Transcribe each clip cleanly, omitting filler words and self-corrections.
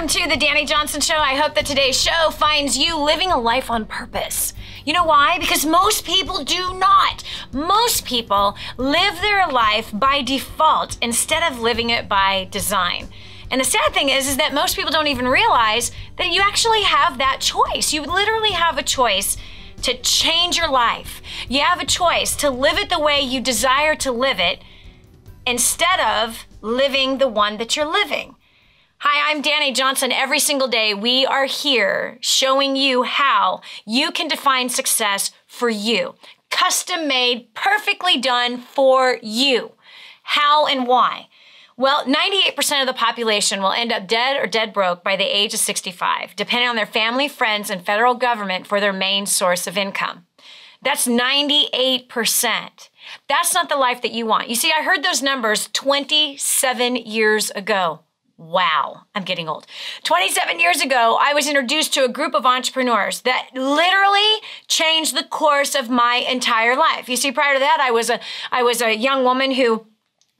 welcome to the Dani Johnson Show. I hope that today's show finds you living a life on purpose. You know why? Because most people do not. Most people live their life by default instead of living it by design. And the sad thing is that most people don't even realize that you actually have that choice. You literally have a choice to change your life. You have a choice to live it the way you desire to live it instead of living the one that you're living. Hi, I'm Dani Johnson. Every single day, we are here showing you how you can define success for you. Custom made, perfectly done for you. How and why? Well, 98% of the population will end up dead or dead broke by the age of 65, depending on their family, friends, and federal government for their main source of income. That's 98%. That's not the life that you want. You see, I heard those numbers 27 years ago. Wow, I'm getting old. 27 years ago, I was introduced to a group of entrepreneurs that literally changed the course of my entire life. You see, prior to that, I was a young woman who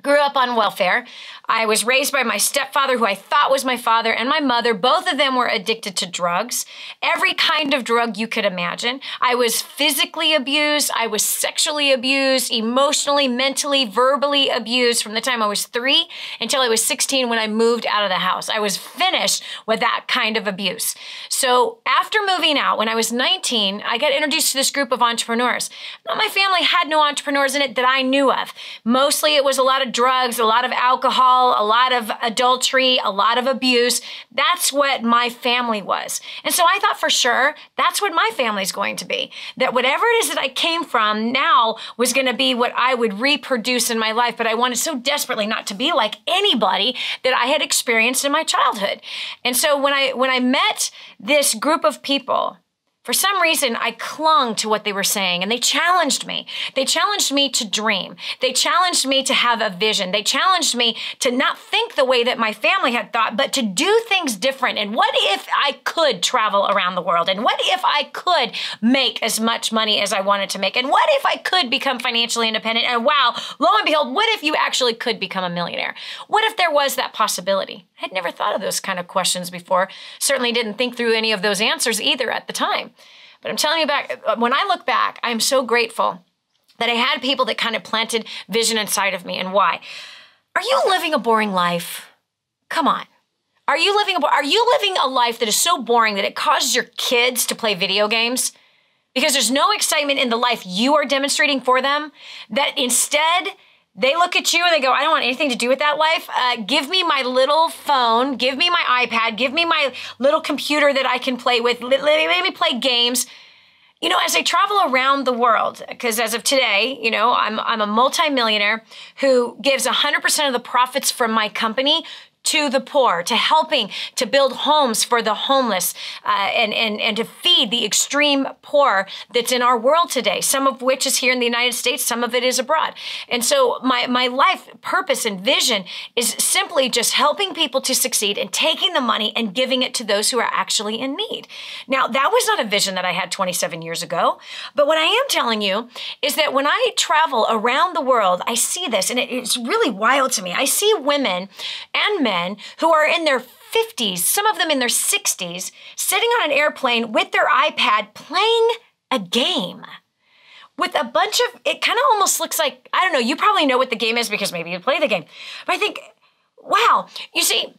grew up on welfare. I was raised by my stepfather, who I thought was my father, and my mother. Both of them were addicted to drugs, every kind of drug you could imagine. I was physically abused. I was sexually abused, emotionally, mentally, verbally abused from the time I was 3 until I was 16 when I moved out of the house. I was finished with that kind of abuse. So after moving out, when I was 19, I got introduced to this group of entrepreneurs. Now, my family had no entrepreneurs in it that I knew of. Mostly it was a lot of drugs, a lot of alcohol, a lot of adultery, a lot of abuse. That's what my family was. And so I thought for sure that's what my family's going to be. That whatever it is that I came from now was going to be what I would reproduce in my life. But I wanted so desperately not to be like anybody that I had experienced in my childhood. And so when I met this group of people, for some reason, I clung to what they were saying, and they challenged me. They challenged me to dream. They challenged me to have a vision. They challenged me to not think the way that my family had thought, but to do things different. And what if I could travel around the world? And what if I could make as much money as I wanted to make? And what if I could become financially independent? And wow, lo and behold, what if you actually could become a millionaire? What if there was that possibility? I had never thought of those kind of questions before. Certainly didn't think through any of those answers either at the time. But I'm telling you, when I look back, I'm so grateful that I had people that kind of planted vision inside of me. And why? Are you living a boring life? Come on. Are you living a life that is so boring that it causes your kids to play video games? Because there's no excitement in the life you are demonstrating for them, that instead they look at you and they go, I don't want anything to do with that life. Give me my little phone. Give me my iPad. Give me my little computer that I can play with. Let me play games. You know, as I travel around the world, because as of today, you know, I'm a multimillionaire who gives 100% of the profits from my company to the poor, to helping to build homes for the homeless, and to feed the extreme poor that's in our world today, some of which is here in the United States, some of it is abroad. And so my life purpose and vision is simply just helping people to succeed and taking the money and giving it to those who are actually in need. Now, that was not a vision that I had 27 years ago, but what I am telling you is that when I travel around the world, I see this, and it's really wild to me. I see women and men who are in their 50s, some of them in their 60s, sitting on an airplane with their iPad playing a game with a bunch of, it kind of almost looks like, I don't know, you probably know what the game is because maybe you play the game. But I think, wow, you see,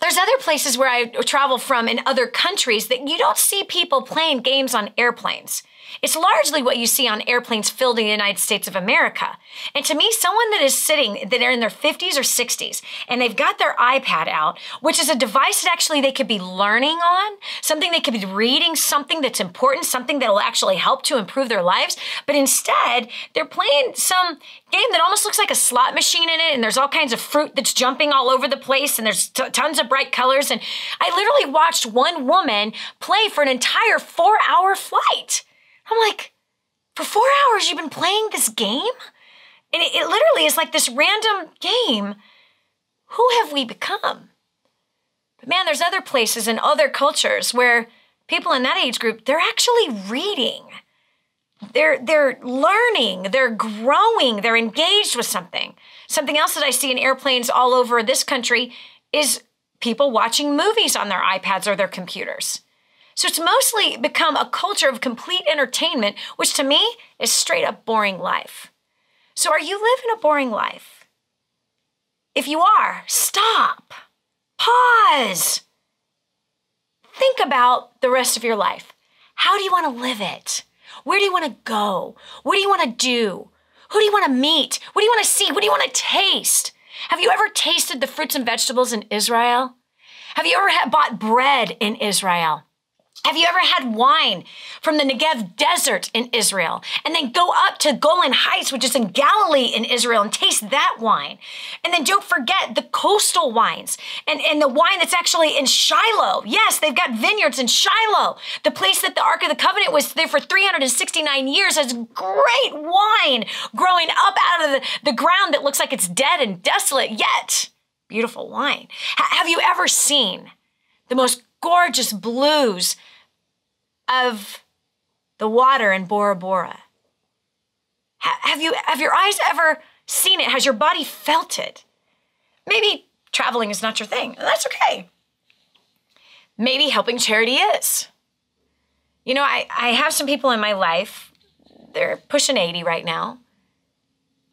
there's other places where I travel from in other countries that you don't see people playing games on airplanes. It's largely what you see on airplanes filled in the United States of America. And to me, someone that is sitting, that are in their 50s or 60s, and they've got their iPad out, which is a device that actually they could be learning on, something they could be reading, something that's important, something that will actually help to improve their lives. But instead, they're playing some game that almost looks like a slot machine in it, and there's all kinds of fruit that's jumping all over the place, and there's tons of bright colors. And I literally watched one woman play for an entire 4-hour flight. I'm like, for 4 hours you've been playing this game? And it literally is like this random game. Who have we become? But man, there's other places in other cultures where people in that age group, they're actually reading. They're learning, they're growing, they're engaged with something. Something else that I see in airplanes all over this country is people watching movies on their iPads or their computers. So it's mostly become a culture of complete entertainment, which to me is straight up boring life. So are you living a boring life? If you are, stop, pause, think about the rest of your life. How do you want to live it? Where do you want to go? What do you want to do? Who do you want to meet? What do you want to see? What do you want to taste? Have you ever tasted the fruits and vegetables in Israel? Have you ever bought bread in Israel? Have you ever had wine from the Negev desert in Israel and then go up to Golan Heights, which is in Galilee in Israel, and taste that wine? And then don't forget the coastal wines and the wine that's actually in Shiloh. Yes, they've got vineyards in Shiloh. The place that the Ark of the Covenant was there for 369 years has great wine growing up out of the ground that looks like it's dead and desolate, yet beautiful wine. Have you ever seen the most gorgeous blues of the water in Bora Bora? Have your eyes ever seen it? Has your body felt it? Maybe traveling is not your thing. That's okay. Maybe helping charity is. You know, I have some people in my life, they're pushing 80 right now.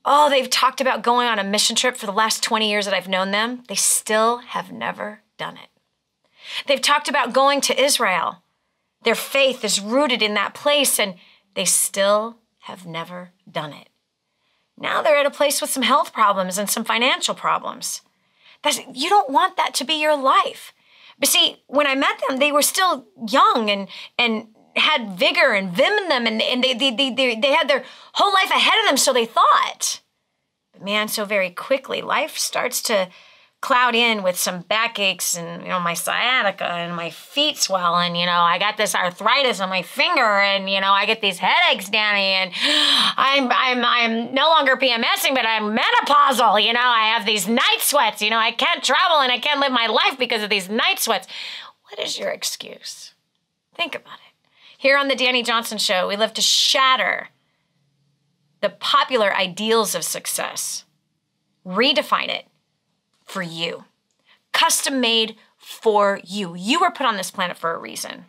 Oh, they've talked about going on a mission trip for the last 20 years that I've known them. They still have never done it. They've talked about going to Israel. Their faith is rooted in that place, and they still have never done it. Now they're at a place with some health problems and some financial problems. You don't want that to be your life. But see, when I met them, they were still young and had vigor and vim in them, and they had their whole life ahead of them, so they thought. But man, so very quickly, life starts to cloud in with some backaches and, my sciatica and my feet swell and, I got this arthritis on my finger and, I get these headaches, Dani, and I'm no longer PMSing, but I'm menopausal, I have these night sweats, I can't travel and I can't live my life because of these night sweats. What is your excuse? Think about it. Here on the Dani Johnson Show, we love to shatter the popular ideals of success, redefine it for you, custom made for you. You were put on this planet for a reason.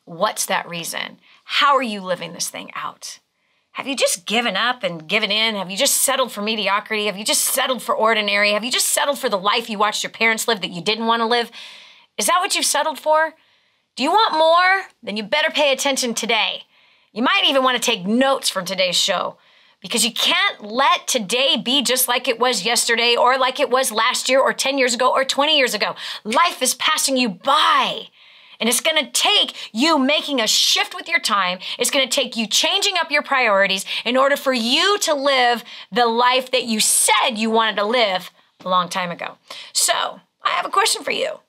What's that reason? How are you living this thing out? Have you just given up and given in? Have you just settled for mediocrity? Have you just settled for ordinary? Have you just settled for the life you watched your parents live that you didn't want to live? Is that what you've settled for? Do you want more? Then you better pay attention today. You might even want to take notes from today's show, because you can't let today be just like it was yesterday or like it was last year or 10 years ago or 20 years ago. Life is passing you by. And it's going to take you making a shift with your time. It's going to take you changing up your priorities in order for you to live the life that you said you wanted to live a long time ago. So I have a question for you.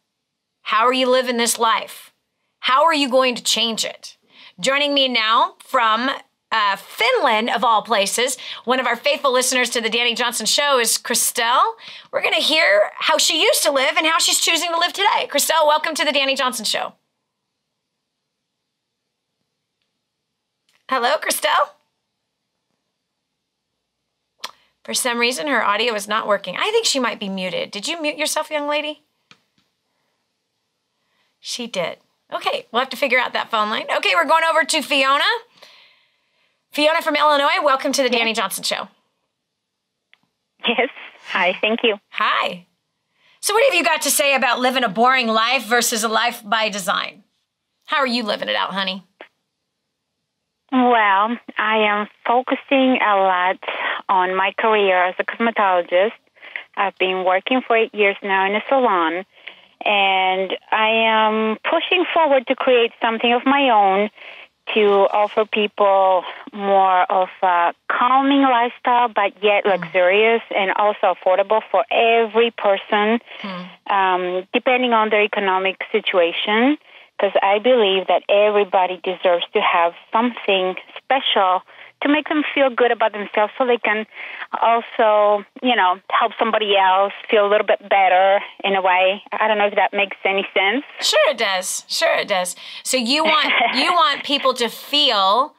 How are you living this life? How are you going to change it? Joining me now from Finland, of all places, one of our faithful listeners to the Dani Johnson Show is Christelle. We're going to hear how she used to live and how she's choosing to live today. Christelle, welcome to the Dani Johnson Show. Hello, Christelle? For some reason, her audio is not working. I think she might be muted. Did you mute yourself, young lady? She did. Okay, we'll have to figure out that phone line. Okay, we're going over to Fiona. Fiona from Illinois, welcome to the Dani Johnson Show. Yes. Hi, thank you. Hi. So what have you got to say about living a boring life versus a life by design? How are you living it out, honey? Well, I am focusing a lot on my career as a cosmetologist. I've been working for 8 years now in a salon, and I am pushing forward to create something of my own to offer people more of a calming lifestyle, but yet luxurious and also affordable for every person, depending on their economic situation, because I believe that everybody deserves to have something special to make them feel good about themselves so they can also, help somebody else feel a little bit better in a way. I don't know if that makes any sense. Sure it does. Sure it does. So you want people to feel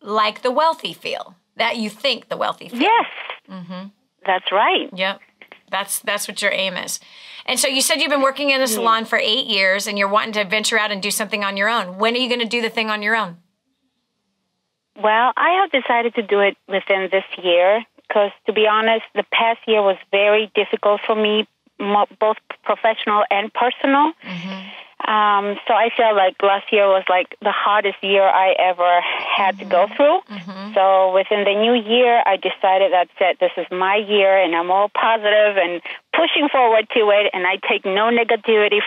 like the wealthy feel, that you think the wealthy feel. Yes. That's right. Yep. That's what your aim is. And so you said you've been working in the salon for 8 years and you're wanting to venture out and do something on your own. When are you going to do the thing on your own? Well, I have decided to do it within this year because, to be honest, the past year was very difficult for me, both professional and personal. So I feel like last year was like the hardest year I ever had to go through. So within the new year, I decided that's it. This is my year, and I'm all positive and pushing forward to it, and I take no negativity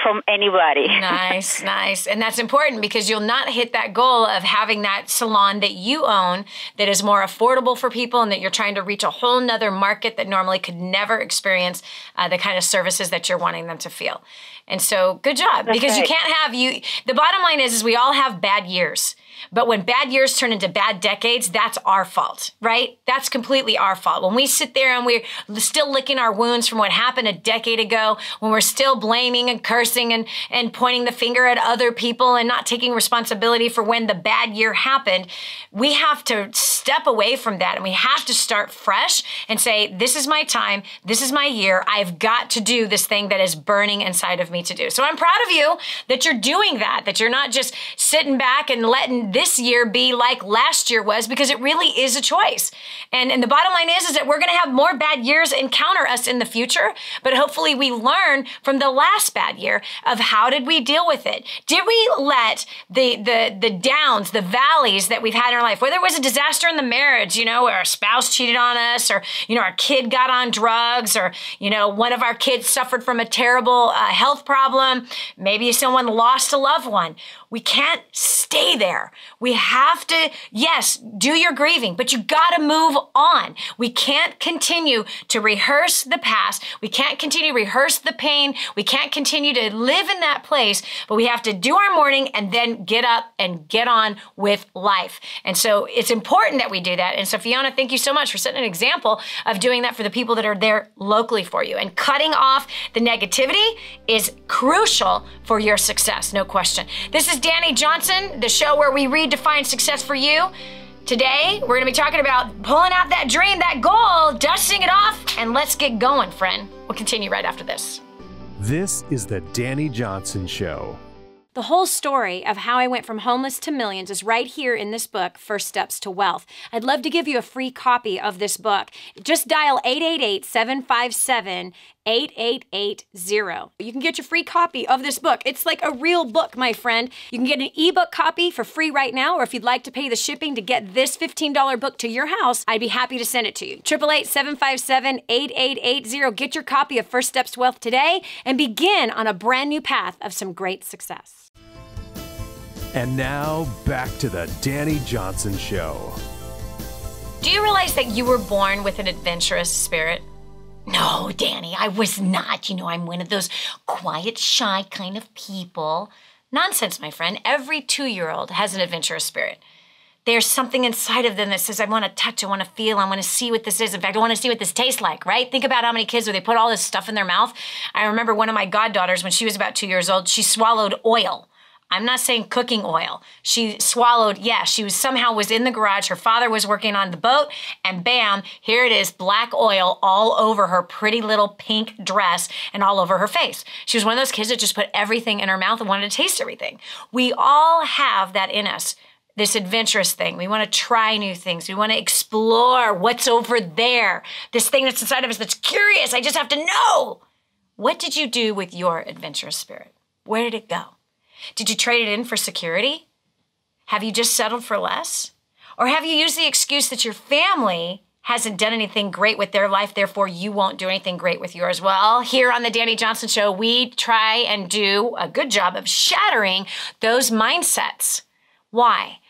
from anybody. Nice, nice. And that's important because you'll not hit that goal of having that salon that you own that is more affordable for people and that you're trying to reach a whole nother market that normally could never experience the kind of services that you're wanting them to feel. And so good job, because you can't have the bottom line is we all have bad years. But when bad years turn into bad decades, that's our fault, right? That's completely our fault. When we sit there and we're still licking our wounds from what happened a decade ago, when we're still blaming and cursing and pointing the finger at other people and not taking responsibility for when the bad year happened, we have to step away from that and we have to start fresh and say, this is my time, this is my year, I've got to do this thing that is burning inside of me to do. So I'm proud of you that you're doing that you're not just sitting back and letting this year be like last year was, because it really is a choice. And the bottom line is that we're going to have more bad years encounter us in the future, but hopefully we learn from the last bad year of how did we deal with it? Did we let the downs, the valleys that we've had in our life, whether it was a disaster in the marriage, or our spouse cheated on us, or, our kid got on drugs, or, one of our kids suffered from a terrible health problem, maybe someone lost a loved one. We can't stay there. We have to, yes, do your grieving, but you gotta move on. We can't continue to rehearse the past. We can't continue to rehearse the pain. We can't continue to live in that place, but we have to do our morning and then get up and get on with life. And so it's important that we do that. And so Fiona, thank you so much for setting an example of doing that for the people that are there locally for you. And cutting off the negativity is crucial for your success, no question. This is Dani Johnson, the show where we redefine success for you. Today, we're gonna be talking about pulling out that dream, that goal, dusting it off, and let's get going, friend. We'll continue right after this. This is the Dani Johnson Show. The whole story of how I went from homeless to millions is right here in this book, First Steps to Wealth. I'd love to give you a free copy of this book. Just dial 888-757-8880. You can get your free copy of this book. It's like a real book, my friend. You can get an ebook copy for free right now, or if you'd like to pay the shipping to get this $15 book to your house, I'd be happy to send it to you. 888-757-8880. Get your copy of First Steps to Wealth today and begin on a brand new path of some great success. And now, back to the Dani Johnson Show. Do you realize that you were born with an adventurous spirit? No, Dani, I was not. I'm one of those quiet, shy kind of people. Nonsense, my friend. Every 2-year-old has an adventurous spirit. There's something inside of them that says, I want to touch, I want to feel, I want to see what this is. In fact, I want to see what this tastes like, right? Think about how many kids, where they put all this stuff in their mouth. I remember one of my goddaughters, when she was about 2 years old, she swallowed oil. I'm not saying cooking oil. She swallowed, she somehow was in the garage. Her father was working on the boat, and bam, here it is, black oil all over her pretty little pink dress and all over her face. She was one of those kids that just put everything in her mouth and wanted to taste everything. We all have that in us, this adventurous thing. We want to try new things. We want to explore what's over there. This thing that's inside of us that's curious. I just have to know. What did you do with your adventurous spirit? Where did it go? Did you trade it in for security? Have you just settled for less? Or have you used the excuse that your family hasn't done anything great with their life, therefore you won't do anything great with yours? Well, here on the Dani Johnson Show, we try and do a good job of shattering those mindsets. Why?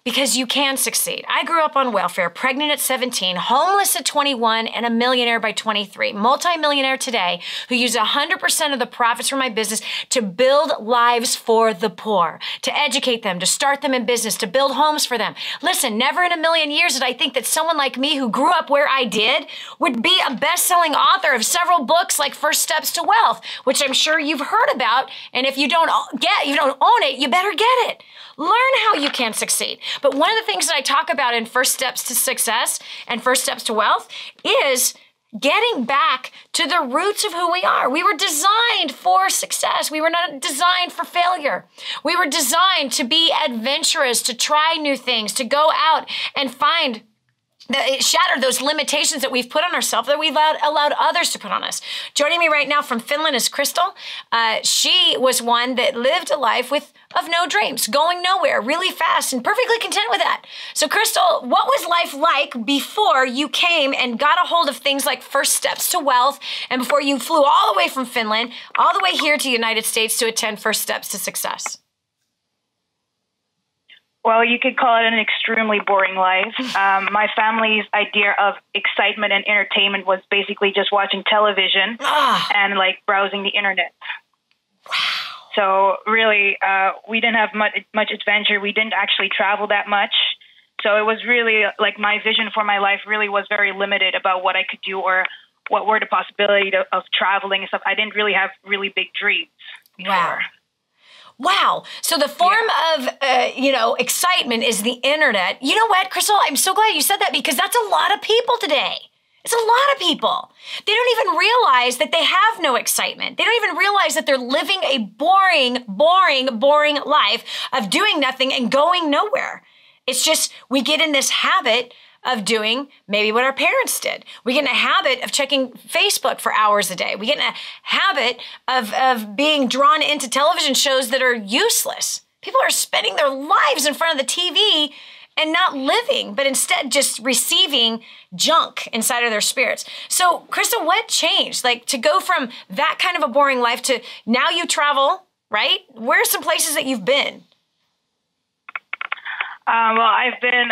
Because you can succeed. I grew up on welfare, pregnant at 17, homeless at 21, and a millionaire by 23. Multi-millionaire today who use 100% of the profits from my business to build lives for the poor, to educate them, to start them in business, to build homes for them. Listen, never in a million years did I think that someone like me who grew up where I did would be a best-selling author of several books like First Steps to Wealth, which I'm sure you've heard about. And if you don't own it, you better get it. Learn how you can succeed. But one of the things that I talk about in First Steps to Success and First Steps to Wealth is getting back to the roots of who we are. We were designed for success. We were not designed for failure. We were designed to be adventurous, to try new things, to go out and find shatter those limitations that we've put on ourselves, that we've allowed others to put on us. Joining me right now from Finland is Crystal. She was one that lived a life of no dreams, going nowhere really fast and perfectly content with that. So Crystal, what was life like before you came and got a hold of things like First Steps to Wealth, and before you flew all the way from Finland, all the way here to the United States to attend First Steps to Success? Well, you could call it an extremely boring life. My family's idea of excitement and entertainment was basically just watching television and like browsing the internet. Wow. So really, we didn't have much adventure. We didn't actually travel that much. So it was really like my vision for my life really was very limited about what I could do or what were the possibility of traveling and stuff. I didn't really have really big dreams before. Wow. Wow. So the form of, excitement is the internet. You know what, Crystal? I'm so glad you said that, because that's a lot of people today. It's a lot of people. They don't even realize that they have no excitement. They don't even realize that they're living a boring life of doing nothing and going nowhere. It's just, we get in this habit of doing maybe what our parents did. We get in a habit of checking Facebook for hours a day. We get in a habit of being drawn into television shows that are useless. People are spending their lives in front of the TV and not living, but instead just receiving junk inside of their spirits. So, Crystal, what changed? Like, to go from that kind of a boring life to now you travel, right? Where are some places that you've been? Well, I've been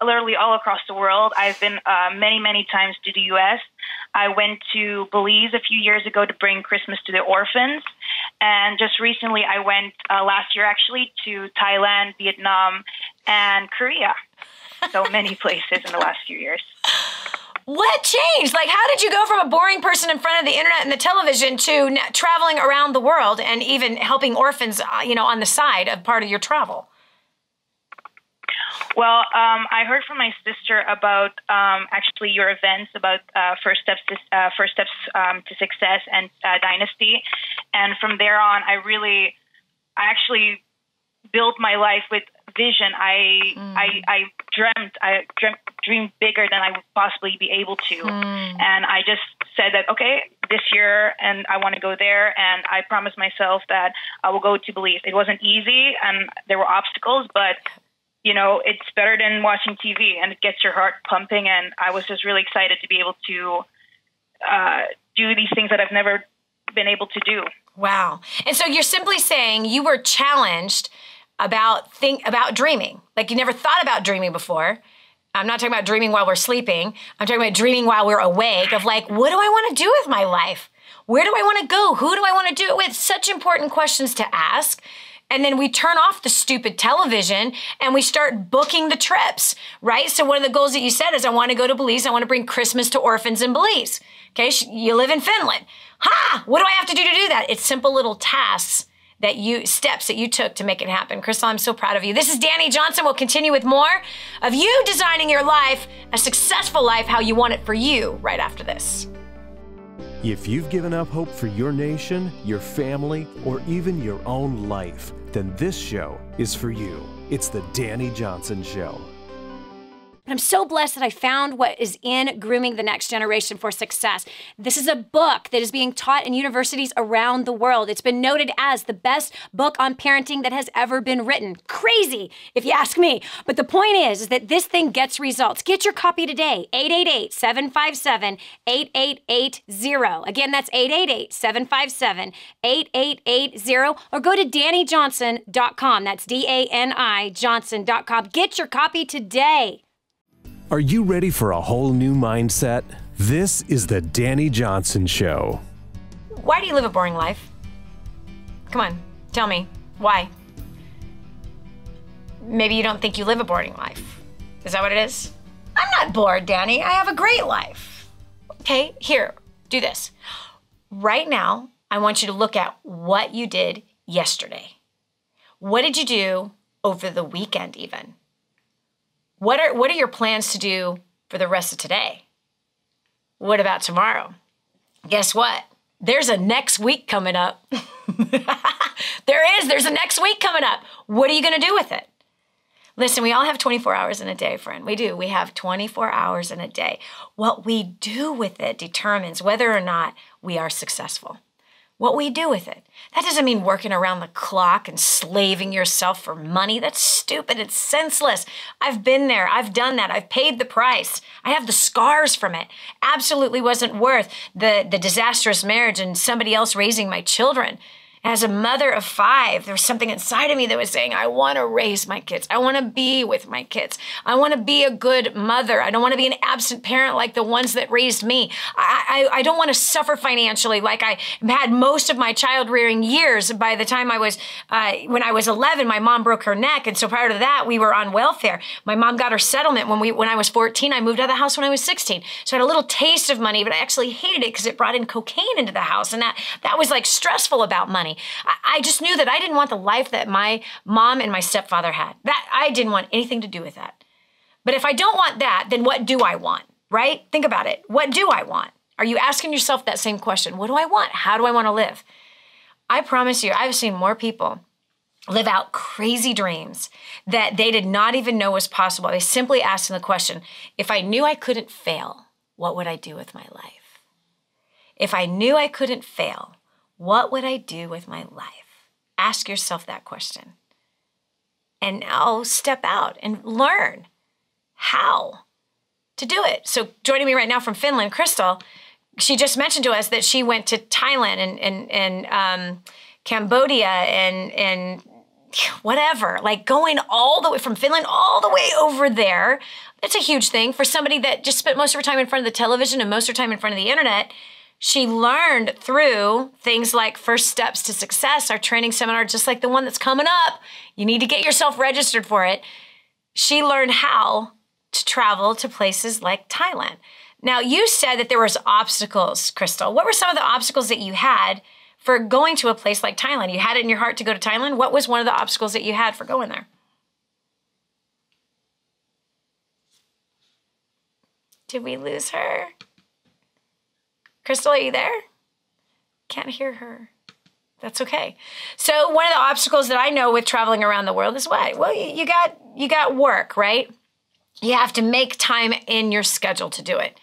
literally all across the world. I've been many times to the U.S. I went to Belize a few years ago to bring Christmas to the orphans. And just recently, I went last year, actually, to Thailand, Vietnam, and Korea. So many places in the last few years. What changed? Like, how did you go from a boring person in front of the internet and the television to traveling around the world and even helping orphans, on the side of part of your travel? Well, I heard from my sister about actually your events about First Steps to Success and Dynasty, and from there on, I actually built my life with vision. I dreamed bigger than I would possibly be able to, and I just said that this year, and I want to go there, and I promised myself that I will go to Belize. It wasn't easy, and there were obstacles, but it's better than watching TV, and it gets your heart pumping. And I was just really excited to be able to do these things that I've never been able to do. Wow. And so you're simply saying you were challenged about dreaming. Like, you never thought about dreaming before. I'm not talking about dreaming while we're sleeping. I'm talking about dreaming while we're awake, of like, what do I want to do with my life? Where do I want to go? Who do I want to do it with? Such important questions to ask. And then we turn off the stupid television and we start booking the trips, right? So one of the goals that you said is, I want to go to Belize. I want to bring Christmas to orphans in Belize. Okay, you live in Finland. What do I have to do that? It's simple little tasks steps that you took to make it happen. Crystal, I'm so proud of you. This is Dani Johnson. We'll continue with more of you designing your life, a successful life, how you want it for you, right after this. If you've given up hope for your nation, your family, or even your own life, then this show is for you. It's the Dani Johnson Show. I'm so blessed that I found what is in Grooming the Next Generation for Success. This is a book that is being taught in universities around the world. It's been noted as the best book on parenting that has ever been written. Crazy, if you ask me. But the point is that this thing gets results. Get your copy today, 888-757-8880. Again, that's 888-757-8880. Or go to DaniJohnson.com. That's DANI Johnson.com. Get your copy today. Are you ready for a whole new mindset? This is the Dani Johnson Show. Why do you live a boring life? Come on, tell me. Why? Maybe you don't think you live a boring life. Is that what it is? I'm not bored, Dani. I have a great life. Okay, here, do this. Right now, I want you to look at what you did yesterday. What did you do over the weekend even? What are your plans to do for the rest of today? What about tomorrow? Guess what? There's a next week coming up. There's a next week coming up. What are you going to do with it? Listen, we all have 24 hours in a day, friend. We do. We have 24 hours in a day. What we do with it determines whether or not we are successful. What we do with it. That doesn't mean working around the clock and slaving yourself for money. That's stupid. It's senseless. I've been there. I've done that. I've paid the price. I have the scars from it. Absolutely wasn't worth the disastrous marriage and somebody else raising my children. As a mother of 5, there was something inside of me that was saying, I want to raise my kids. I want to be with my kids. I want to be a good mother. I don't want to be an absent parent like the ones that raised me. I don't want to suffer financially like I had most of my child rearing years. By the time when I was 11, my mom broke her neck. And so prior to that, we were on welfare. My mom got her settlement when I was 14. I moved out of the house when I was 16. So I had a little taste of money, but I actually hated it because it brought in cocaine into the house. And that was like stressful about money. I just knew that I didn't want the life that my mom and my stepfather had. That I didn't want anything to do with that. But if I don't want that, then what do I want, right? Think about it. What do I want? Are you asking yourself that same question? What do I want? How do I want to live? I promise you, I've seen more people live out crazy dreams that they did not even know was possible. They simply asking the question, if I knew I couldn't fail, what would I do with my life? If I knew I couldn't fail, what would I do with my life? Ask yourself that question. And now step out and learn how to do it. So joining me right now from Finland, Crystal, she just mentioned to us that she went to Thailand and Cambodia and whatever, like going all the way from Finland all the way over there. That's a huge thing for somebody that just spent most of her time in front of the television and most of her time in front of the internet. She learned through things like First Steps to Success, our training seminar, just like the one that's coming up. You need to get yourself registered for it. She learned how to travel to places like Thailand. Now, you said that there was obstacles, Crystal. What were some of the obstacles that you had for going to a place like Thailand? You had it in your heart to go to Thailand. What was one of the obstacles that you had for going there? Did we lose her? Crystal, are you there? Can't hear her. That's okay. So one of the obstacles that I know with traveling around the world is what? Well, you got work, right? You have to make time in your schedule to do it.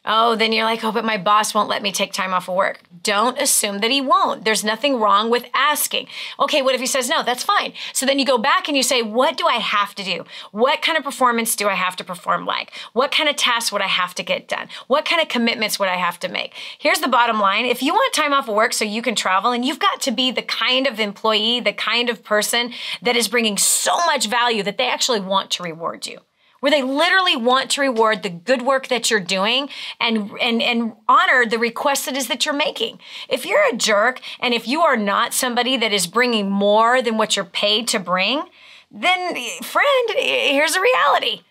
Oh, then you're like, oh, but my boss won't let me take time off of work. Don't assume that he won't. There's nothing wrong with asking. Okay, what if he says no? That's fine. So then you go back and you say, what do I have to do? What kind of performance do I have to perform like? What kind of tasks would I have to get done? What kind of commitments would I have to make? Here's the bottom line. If you want time off of work so you can travel, and you've got to be the kind of employee, the kind of person that is bringing so much value that they actually want to reward you, where they literally want to reward the good work that you're doing and honor the request that is that you're making. If you're a jerk and if you are not somebody that is bringing more than what you're paid to bring, then friend, here's the reality.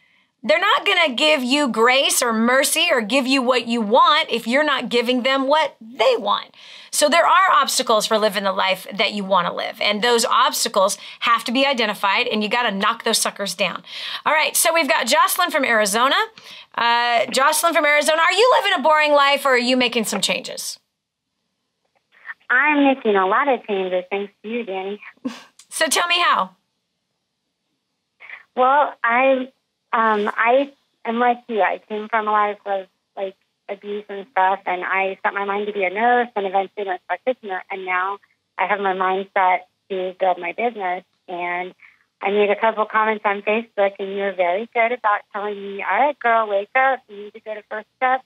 They're not going to give you grace or mercy or give you what you want if you're not giving them what they want. So there are obstacles for living the life that you want to live. And those obstacles have to be identified, and you got to knock those suckers down. All right, so we've got Jocelyn from Arizona. Jocelyn from Arizona, are you living a boring life, or are you making some changes? I'm making a lot of changes, thanks to you, Dani. So tell me how. Well, I am like you. I came from a life of like abuse and stuff, and I set my mind to be a nurse and eventually a nurse practitioner, and now I have my mind set to build my business. And I made a couple comments on Facebook, and you're very good about telling me, all right, girl, wake up, you need to go to First Steps.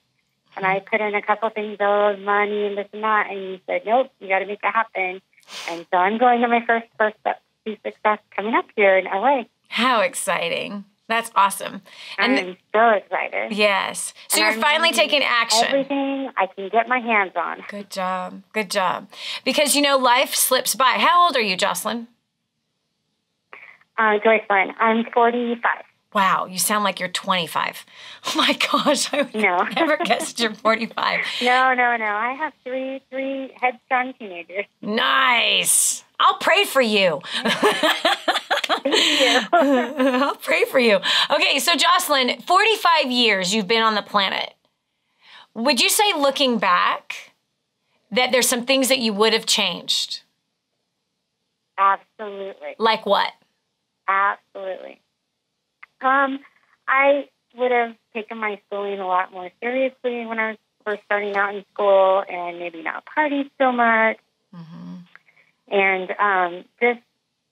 And I put in a couple things, money and this and that, and you said, nope, you got to make it happen. And so I'm going to my first Steps to Success coming up here in LA. How exciting. That's awesome. And I'm so excited. Yes. So you're finally taking action. Everything I can get my hands on. Good job. Good job. Because, you know, life slips by. How old are you, Jocelyn? Joycelyn, I'm 45. Wow, you sound like you're 25. Oh my gosh, I would never guessed you're 45. No. I have three headstrong teenagers. Nice. I'll pray for you. Thank you. I'll pray for you. Okay, so Jocelyn, 45 years you've been on the planet. Would you say, looking back, that there's some things that you would have changed? Absolutely. Like what? Absolutely. I would have taken my schooling a lot more seriously when I was first starting out in school, and maybe not partied so much. And just,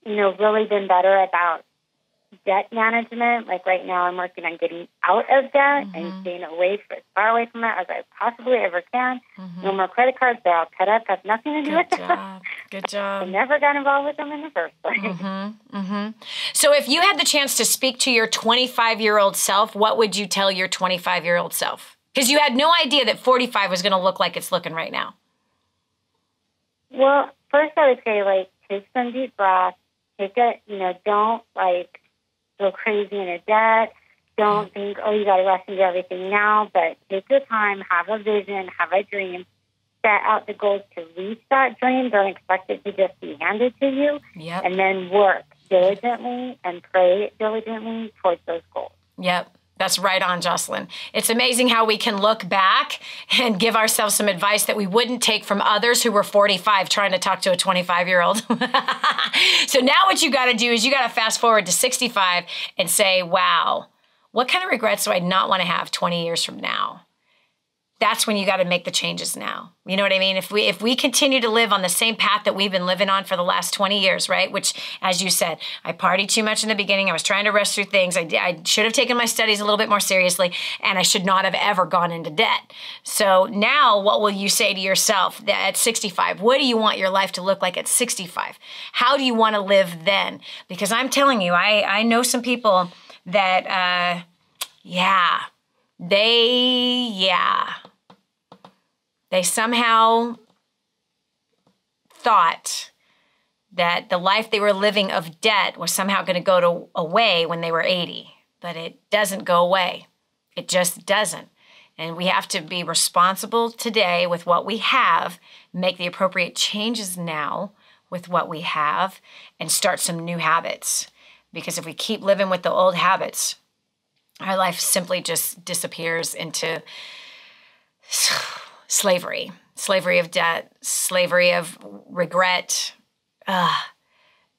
really been better about debt management. Like right now I'm working on getting out of debt and staying as far away from it as I possibly ever can. No more credit cards. They're all cut up. Have nothing to do with that. Good job. I never got involved with them in the first place. So if you had the chance to speak to your 25-year-old self, what would you tell your 25-year-old self? Because you had no idea that 45 was going to look like it's looking right now. Well, first I would say, take some deep breaths. Don't, go crazy in a debt. Don't think, you got to rush into everything now, but take your time, have a vision, have a dream, set out the goals to reach that dream. Don't expect it to just be handed to you. Yep. And then work diligently and pray diligently towards those goals. Yep. That's right on, Jocelyn. It's amazing how we can look back and give ourselves some advice that we wouldn't take from others who were 45 trying to talk to a 25-year-old. So now what you got to do is you got to fast forward to 65 and say, wow, what kind of regrets do I not want to have 20 years from now? That's when you got to make the changes now. You know what I mean? If we continue to live on the same path that we've been living on for the last 20 years, right? Which, as you said, I partied too much in the beginning. I was trying to rush through things. I should have taken my studies a little bit more seriously, and I should not have ever gone into debt. So now what will you say to yourself at 65? What do you want your life to look like at 65? How do you want to live then? Because I'm telling you, I know some people that, they somehow thought that the life they were living of debt was somehow going to go away when they were 80. But it doesn't go away. It just doesn't. And we have to be responsible today with what we have, make the appropriate changes now with what we have, and start some new habits. Because if we keep living with the old habits, our life simply just disappears into slavery of debt, slavery of regret.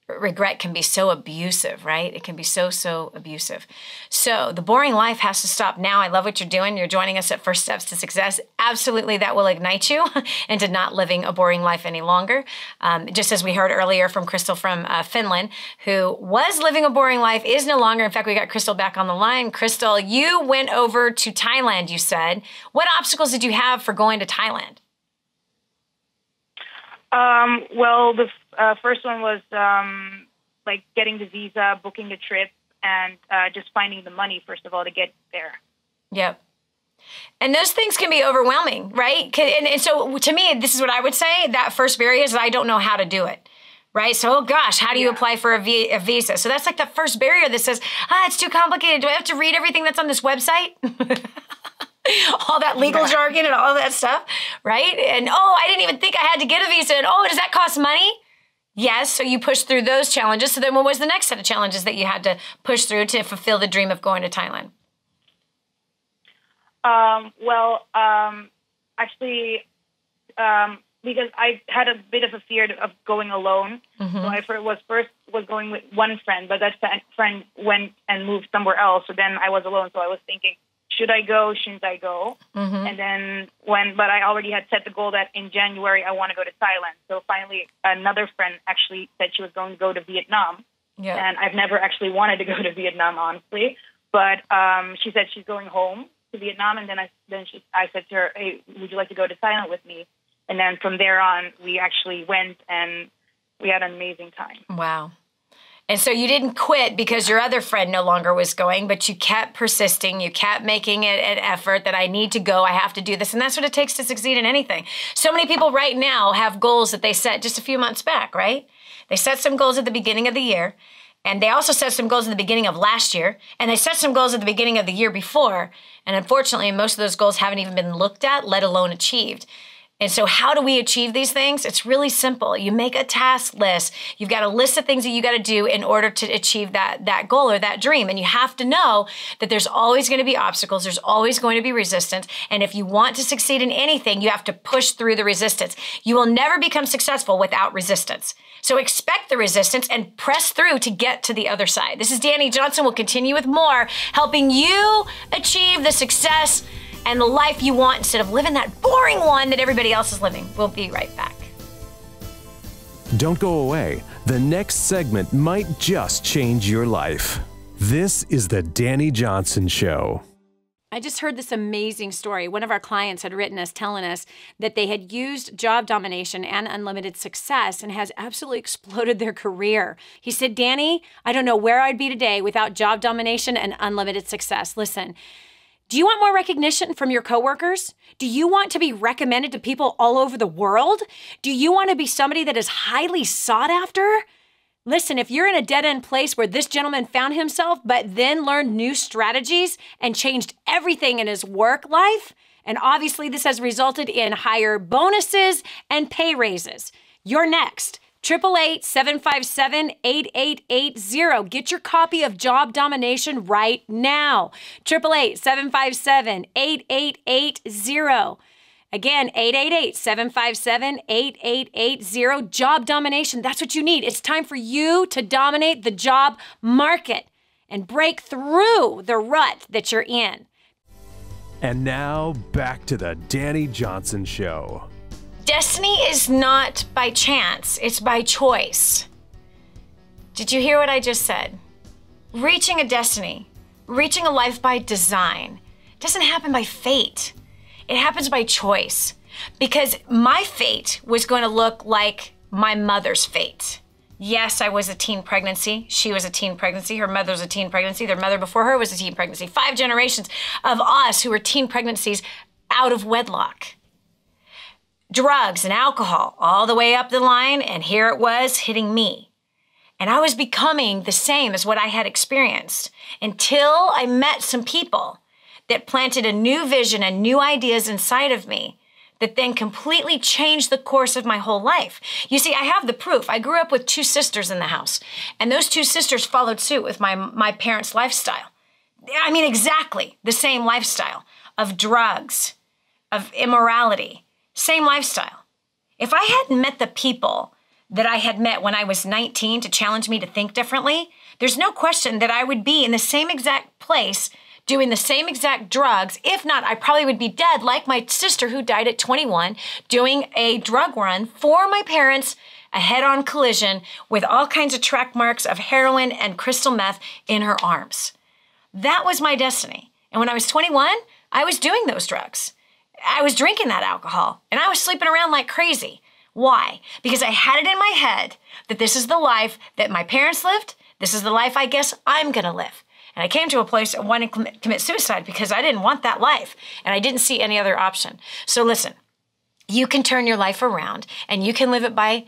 Regret can be so abusive, right? It can be so abusive. So the boring life has to stop now. I love what you're doing. You're joining us at First Steps to Success. Absolutely, that will ignite you into not living a boring life any longer. Just as we heard earlier from Crystal from Finland, who was living a boring life, is no longer. In fact, we got Crystal back on the line. Crystal, you went over to Thailand, you said. What obstacles did you have for going to Thailand? Well, the first one was getting the visa, booking the trip, and just finding the money, first of all, to get there. Yep. And those things can be overwhelming, right? And so to me, this is what I would say. That first barrier is I don't know how to do it, right? So, oh gosh, how do you apply for a visa? So that's like the first barrier that says, it's too complicated. Do I have to read everything that's on this website? All that legal jargon and all that stuff, right? And, I didn't even think I had to get a visa. And, does that cost money? Yes, so you pushed through those challenges. So then what was the next set of challenges that you had to push through to fulfill the dream of going to Thailand? Because I had a bit of a fear of going alone. So I was going with one friend, but that friend went and moved somewhere else. So then I was alone. So I was thinking, should I go? Shouldn't I go? And then but I already had set the goal that in January I want to go to Thailand. So finally, another friend actually said she was going to go to Vietnam. Yeah. And I've never actually wanted to go to Vietnam, honestly. But she said she's going home to Vietnam, and then I said to her, "Hey, would you like to go to Thailand with me?" And then from there on, we actually went, and we had an amazing time. Wow. And so you didn't quit because your other friend no longer was going, but you kept persisting. You kept making it an effort that I need to go. I have to do this. And that's what it takes to succeed in anything. So many people right now have goals that they set just a few months back, right? They set some goals at the beginning of the year. And they also set some goals at the beginning of last year. And they set some goals at the beginning of the year before. And unfortunately, most of those goals haven't even been looked at, let alone achieved. And so how do we achieve these things? It's really simple. You make a task list. You've got a list of things that you got to do in order to achieve that goal or that dream. And you have to know that there's always going to be obstacles. There's always going to be resistance. And if you want to succeed in anything, you have to push through the resistance. You will never become successful without resistance. So expect the resistance and press through to get to the other side. This is Dani Johnson. We'll continue with more, helping you achieve the success and the life you want instead of living that boring one that everybody else is living. We'll be right back. Don't go away. The next segment might just change your life. This is the Dani Johnson Show. I just heard this amazing story. One of our clients had written us telling us that they had used job domination and unlimited success and has absolutely exploded their career. He said, Dani, I don't know where I'd be today without job domination and unlimited success. Listen, do you want more recognition from your coworkers? Do you want to be recommended to people all over the world? Do you want to be somebody that is highly sought after? Listen, if you're in a dead-end place where this gentleman found himself, but then learned new strategies and changed everything in his work life, and obviously this has resulted in higher bonuses and pay raises, you're next. 888-757-8880. Get your copy of Job Domination right now. 888-757-8880. Again, 888-757-8880. Job Domination. That's what you need. It's time for you to dominate the job market and break through the rut that you're in. And now back to the Dani Johnson Show. Destiny is not by chance, it's by choice. Did you hear what I just said? Reaching a destiny, reaching a life by design, doesn't happen by fate. It happens by choice. Because my fate was going to look like my mother's fate. Yes, I was a teen pregnancy. She was a teen pregnancy. Her mother was a teen pregnancy. Their mother before her was a teen pregnancy. 5 generations of us who were teen pregnancies out of wedlock. Drugs and alcohol all the way up the line, and here it was hitting me. And I was becoming the same as what I had experienced until I met some people that planted a new vision and new ideas inside of me that then completely changed the course of my whole life. You see, I have the proof. I grew up with 2 sisters in the house, and those 2 sisters followed suit with my parents' lifestyle. I mean, exactly the same lifestyle of drugs, of immorality. Same lifestyle. If I hadn't met the people that I had met when I was 19 to challenge me to think differently, there's no question that I would be in the same exact place doing the same exact drugs. If not, I probably would be dead like my sister who died at 21 doing a drug run for my parents, a head-on collision with all kinds of track marks of heroin and crystal meth in her arms. That was my destiny. And when I was 21, I was doing those drugs. I was drinking that alcohol and I was sleeping around like crazy. Why? Because I had it in my head that this is the life that my parents lived. This is the life I guess I'm going to live. And I came to a place of wanting to commit suicide because I didn't want that life and I didn't see any other option. So listen, you can turn your life around and you can live it by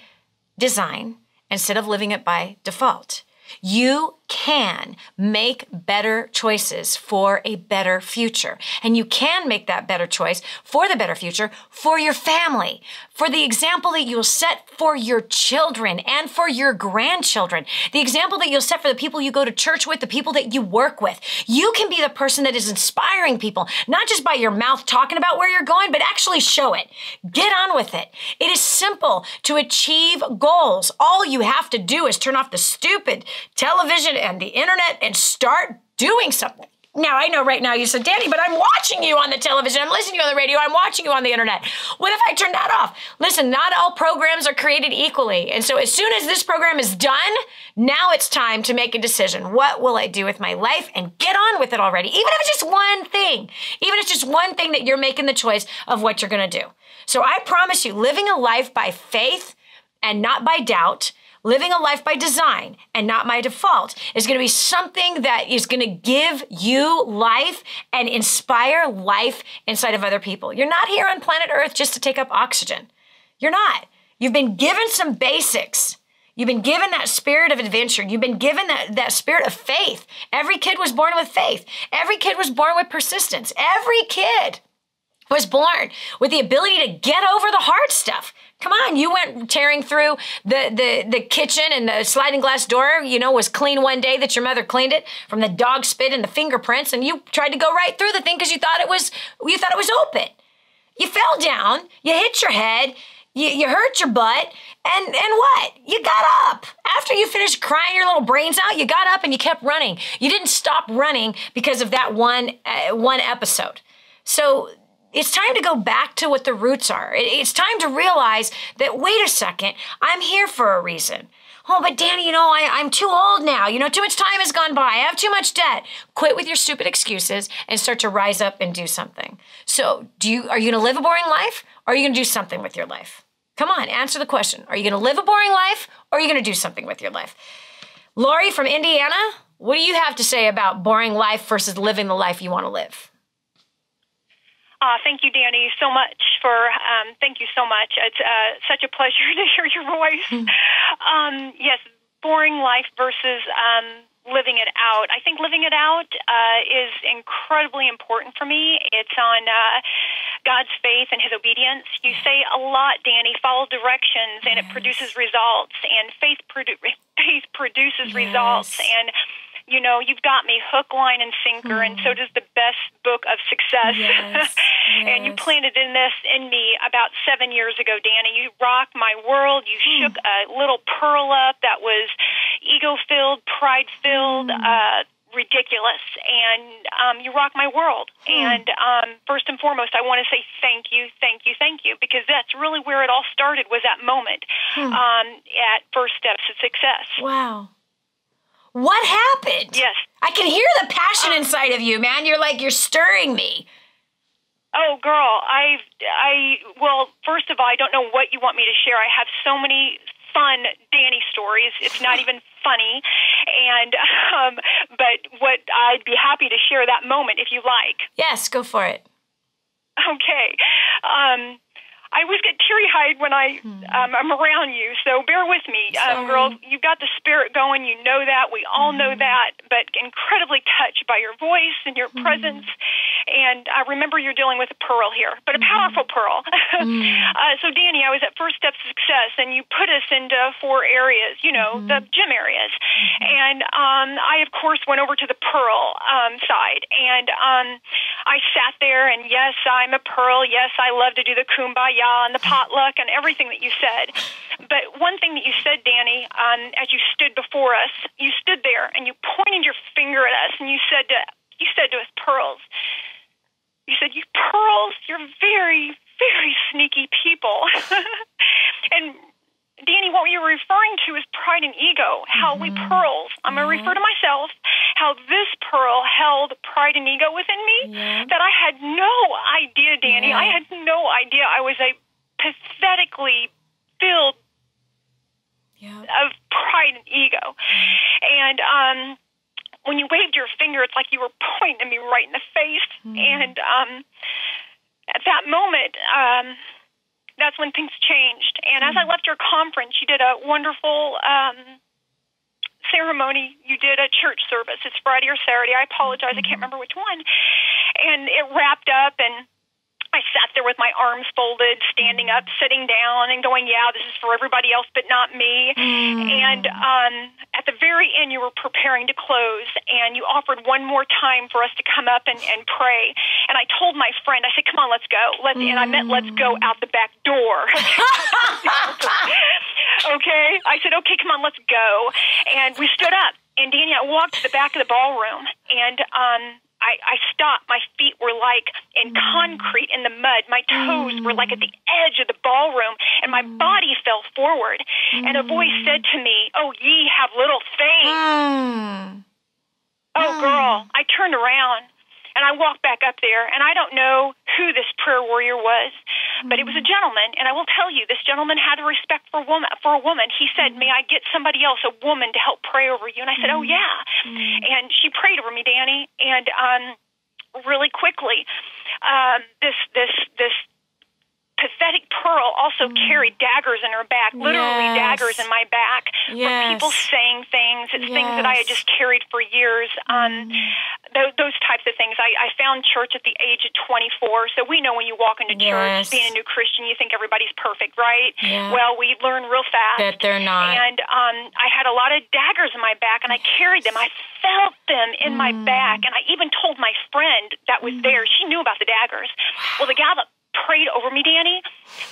design instead of living it by default. You can make better choices for a better future. And you can make that better choice for the better future for your family, for the example that you'll set for your children and for your grandchildren, the example that you'll set for the people you go to church with, the people that you work with. You can be the person that is inspiring people, not just by your mouth talking about where you're going, but actually show it. Get on with it. It is simple to achieve goals. All you have to do is turn off the stupid television and the internet and start doing something. Now, I know right now you said, Dani, but I'm watching you on the television. I'm listening to you on the radio. I'm watching you on the internet. What if I turn that off? Listen, not all programs are created equally. And so as soon as this program is done, now it's time to make a decision. What will I do with my life? And get on with it already. Even if it's just one thing. Even if it's just one thing that you're making the choice of what you're going to do. So I promise you, living a life by faith and not by doubt, living a life by design and not by default is going to be something that is going to give you life and inspire life inside of other people. You're not here on planet Earth just to take up oxygen. You're not. You've been given some basics. You've been given that spirit of adventure. You've been given that spirit of faith. Every kid was born with faith. Every kid was born with persistence. Every kid was born with the ability to get over the hard stuff. Come on, you went tearing through the kitchen and the sliding glass door, was clean one day that your mother cleaned it from the dog spit and the fingerprints, and you tried to go right through the thing because you thought it was open. You fell down, you hit your head, you hurt your butt, and what? You got up. After you finished crying your little brains out, you got up and you kept running. You didn't stop running because of that one episode. So it's time to go back to what the roots are. It's time to realize that, wait a second, I'm here for a reason. Oh, but Dani, I'm too old now. Too much time has gone by. I have too much debt. Quit with your stupid excuses and start to rise up and do something. So are you going to live a boring life, or are you going to do something with your life? Come on, answer the question. Are you going to live a boring life, or are you going to do something with your life? Lori from Indiana, what do you have to say about boring life versus living the life you want to live? Thank you, Dani, so much thank you so much. It's such a pleasure to hear your voice. Yes, boring life versus living it out. I think living it out is incredibly important for me. It's on God's faith and His obedience. You say a lot, Dani, follow directions, and it produces results, and faith produces results, and you've got me hook, line, and sinker, and so does the best book of success. Yes. And you planted in me about 7 years ago, Dani. You rocked my world. You shook a little pearl up that was ego-filled, pride-filled, ridiculous, and you rock my world. And first and foremost, I want to say thank you, because that's really where it all started, was that moment at First Steps to Success. Wow. What happened? Yes. I can hear the passion inside of you, man. You're stirring me. Oh, girl, well, first of all, I don't know what you want me to share. I have so many fun Dani stories. It's not even funny. And, but what I'd be happy to share that moment if you like. Yes, go for it. Okay. I always get teary-eyed when I'm around you, so bear with me. Girl, you've got the spirit going. You know that. We all know that, but incredibly touched by your voice and your presence. And I remember you're dealing with a pearl here, but a powerful pearl. So, Dani, I was at First Steps to Success, and you put us into 4 areas, the gym areas. And I, of course, went over to the pearl side, and I sat there, and yes, I'm a pearl. Yes, I love to do the kumbaya and the potluck and everything that you said. But one thing that you said, Dani, as you stood before us, you stood there and you pointed your finger at us, and you said to us, pearls. You said, you pearls, you're very, very sneaky people. And Dani, what you're referring to is pride and ego, how we pearls, I'm going to refer to myself, how this pearl held pride and ego within me, that I had no idea, Dani. I had no idea I was a pathetically filled of pride and ego. And when you waved your finger, it's like you were pointing at me right in the face. And at that moment, that's when things changed. And as I left your conference, you did a wonderful ceremony. You did a church service. It's Friday or Saturday. I apologize. I can't remember which one. And it wrapped up, and I sat there with my arms folded, standing up, sitting down, and going, yeah, this is for everybody else but not me. And at the very end, you were preparing to close, and you offered one more time for us to come up and pray. And I told my friend, I said, come on, let's go. And I meant let's go out the back door. Okay? I said, okay, come on, let's go. And we stood up. And, Dani, I walked to the back of the ballroom, and I stopped. My feet were like in concrete in the mud. My toes were like at the edge of the ballroom, and my body fell forward. And a voice said to me, oh, ye have little faith. Oh, girl. I turned around, and I walked back up there, and I don't know who this prayer warrior was, but it was a gentleman, and I will tell you, this gentleman had a respect for a woman. He said, may I get somebody else, a woman, to help pray over you? And I said, oh, yeah. And she prayed over me, Dani, and really quickly, this pathetic pearl also carried daggers in her back, literally daggers in my back, for people saying things. It's things that I had just carried for years. those types of things. I found church at the age of 24, so we know when you walk into church, being a new Christian, you think everybody's perfect, right? Yeah. Well, we learn real fast. That they're not. And I had a lot of daggers in my back, and I carried them. I felt them in my back, and I even told my friend that was there. She knew about the daggers. Well, the gal that prayed over me, Dani,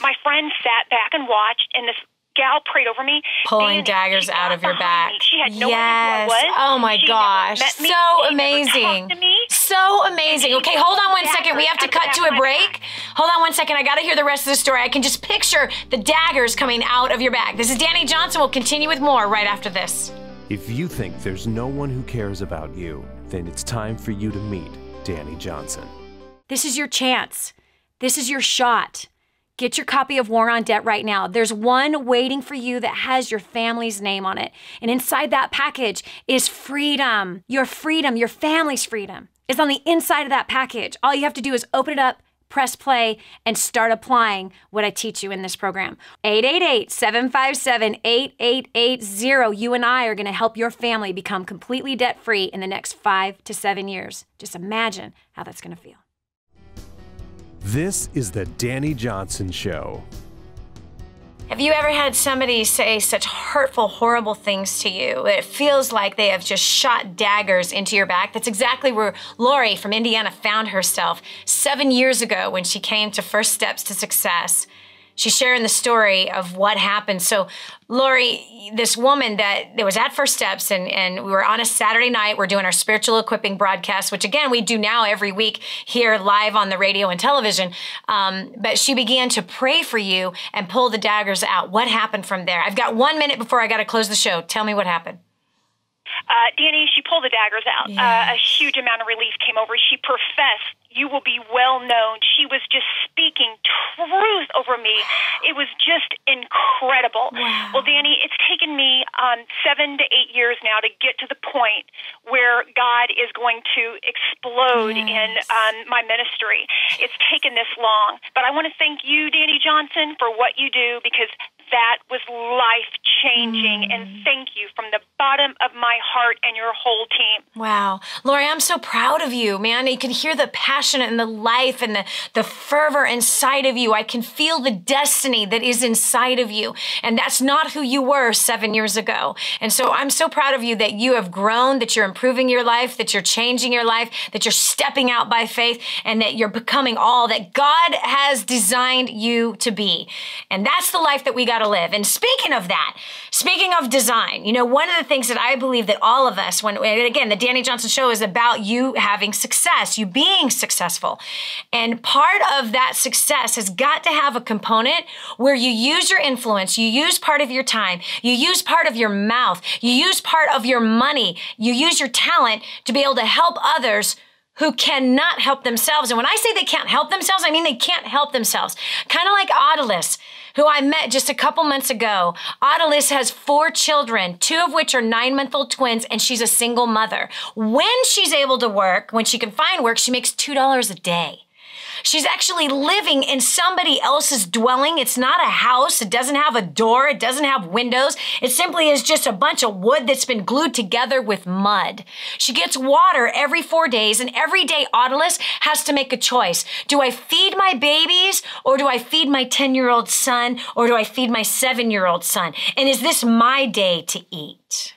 my friend sat back and watched, and this gal prayed over me. Pulling Dani, daggers out of your back. Me. She had no idea who I was. Oh my gosh. She So amazing. So amazing. Okay, hold on 1 second. We have to cut to a break. Hold on 1 second. I got to hear the rest of the story. I can just picture the daggers coming out of your back. This is Dani Johnson. We'll continue with more right after this. If you think there's no one who cares about you, then it's time for you to meet Dani Johnson. This is your chance. This is your shot. Get your copy of War on Debt right now. There's one waiting for you that has your family's name on it. And inside that package is freedom. Your freedom, your family's freedom is on the inside of that package. All you have to do is open it up, press play, and start applying what I teach you in this program. 888-757-8880. You and I are going to help your family become completely debt-free in the next 5 to 7 years. Just imagine how that's going to feel. This is the Dani Johnson Show. Have you ever had somebody say such hurtful, horrible things to you? It feels like they have just shot daggers into your back. That's exactly where Lori from Indiana found herself 7 years ago when she came to First Steps to Success. She's sharing the story of what happened. So Lori, this woman that was at First Steps, and we were on a Saturday night, we're doing our spiritual equipping broadcast, which again, we do now every week here live on the radio and television. But she began to pray for you and pull the daggers out. What happened from there? I've got 1 minute before I got to close the show. Tell me what happened. Dani, she pulled the daggers out. A huge amount of relief came over. She professed, "You will be well known." She was just speaking truth over me. It was just incredible. Wow. Well, Dani, it's taken me 7 to 8 years now to get to the point where God is going to explode in my ministry. It's taken this long. But I want to thank you, Dani Johnson, for what you do, because that was life-changing, and thank you from the bottom of my heart and your whole team. Wow. Lori, I'm so proud of you, man. You can hear the passion and the life and the fervor inside of you. I can feel the destiny that is inside of you, and that's not who you were 7 years ago. And so I'm so proud of you that you have grown, that you're improving your life, that you're changing your life, that you're stepping out by faith, and that you're becoming all that God has designed you to be. And that's the life that we got to live. And speaking of that, speaking of design, you know, one of the things that I believe that all of us, and again, the Dani Johnson Show is about you having success, you being successful. And part of that success has got to have a component where you use your influence, you use part of your time, you use part of your mouth, you use part of your money, you use your talent to be able to help others who cannot help themselves. And when I say they can't help themselves, I mean they can't help themselves. Kind of like Audalis, who I met just a couple months ago. Audalis has 4 children, 2 of which are 9-month-old twins, and she's a single mother. When she's able to work, when she can find work, she makes $2 a day. She's actually living in somebody else's dwelling. It's not a house. It doesn't have a door. It doesn't have windows. It simply is just a bunch of wood that's been glued together with mud. She gets water every 4 days, and every day Audalis has to make a choice. Do I feed my babies, or do I feed my 10-year-old son, or do I feed my 7-year-old son? And is this my day to eat?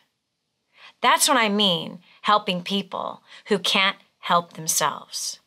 That's what I mean, helping people who can't help themselves.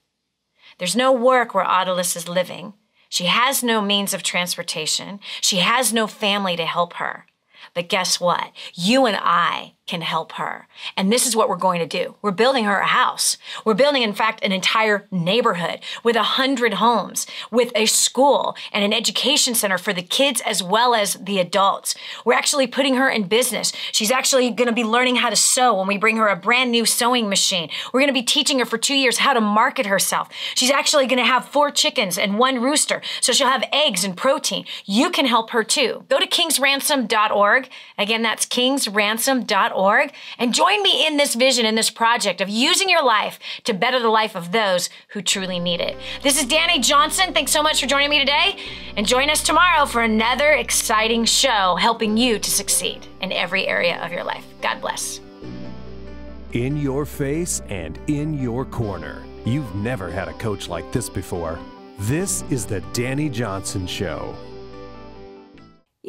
There's no work where Audalis is living. She has no means of transportation. She has no family to help her. But guess what? You and I can help her. And this is what we're going to do. We're building her a house. We're building, in fact, an entire neighborhood with 100 homes, with a school and an education center for the kids as well as the adults. We're actually putting her in business. She's actually going to be learning how to sew when we bring her a brand new sewing machine. We're going to be teaching her for 2 years how to market herself. She's actually going to have 4 chickens and 1 rooster, so she'll have eggs and protein. You can help her too. Go to kingsransom.org. Again, that's kingsransom.org. And join me in this vision, in this project of using your life to better the life of those who truly need it. This is Dani Johnson. Thanks so much for joining me today. And join us tomorrow for another exciting show helping you to succeed in every area of your life. God bless. In your face and in your corner. You've never had a coach like this before. This is the Dani Johnson Show.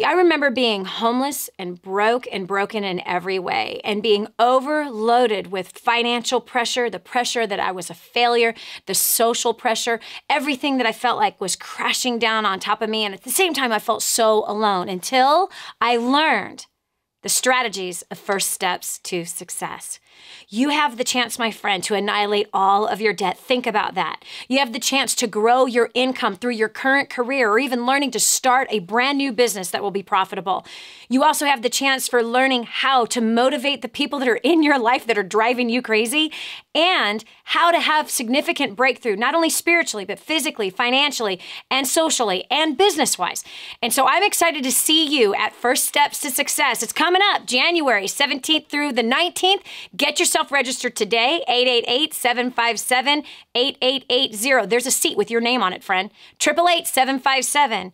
I remember being homeless and broke and broken in every way and being overloaded with financial pressure, the pressure that I was a failure, the social pressure, everything that I felt like was crashing down on top of me. And at the same time, I felt so alone until I learned the strategies of first steps to success. You have the chance, my friend, to annihilate all of your debt. Think about that. You have the chance to grow your income through your current career or even learning to start a brand new business that will be profitable. You also have the chance for learning how to motivate the people that are in your life that are driving you crazy and how to have significant breakthrough, not only spiritually, but physically, financially, and socially, and business-wise. And so I'm excited to see you at First Steps to Success. It's coming up January 17th through the 19th. Get yourself registered today, 888-757-8880. There's a seat with your name on it, friend. 888-757-8880.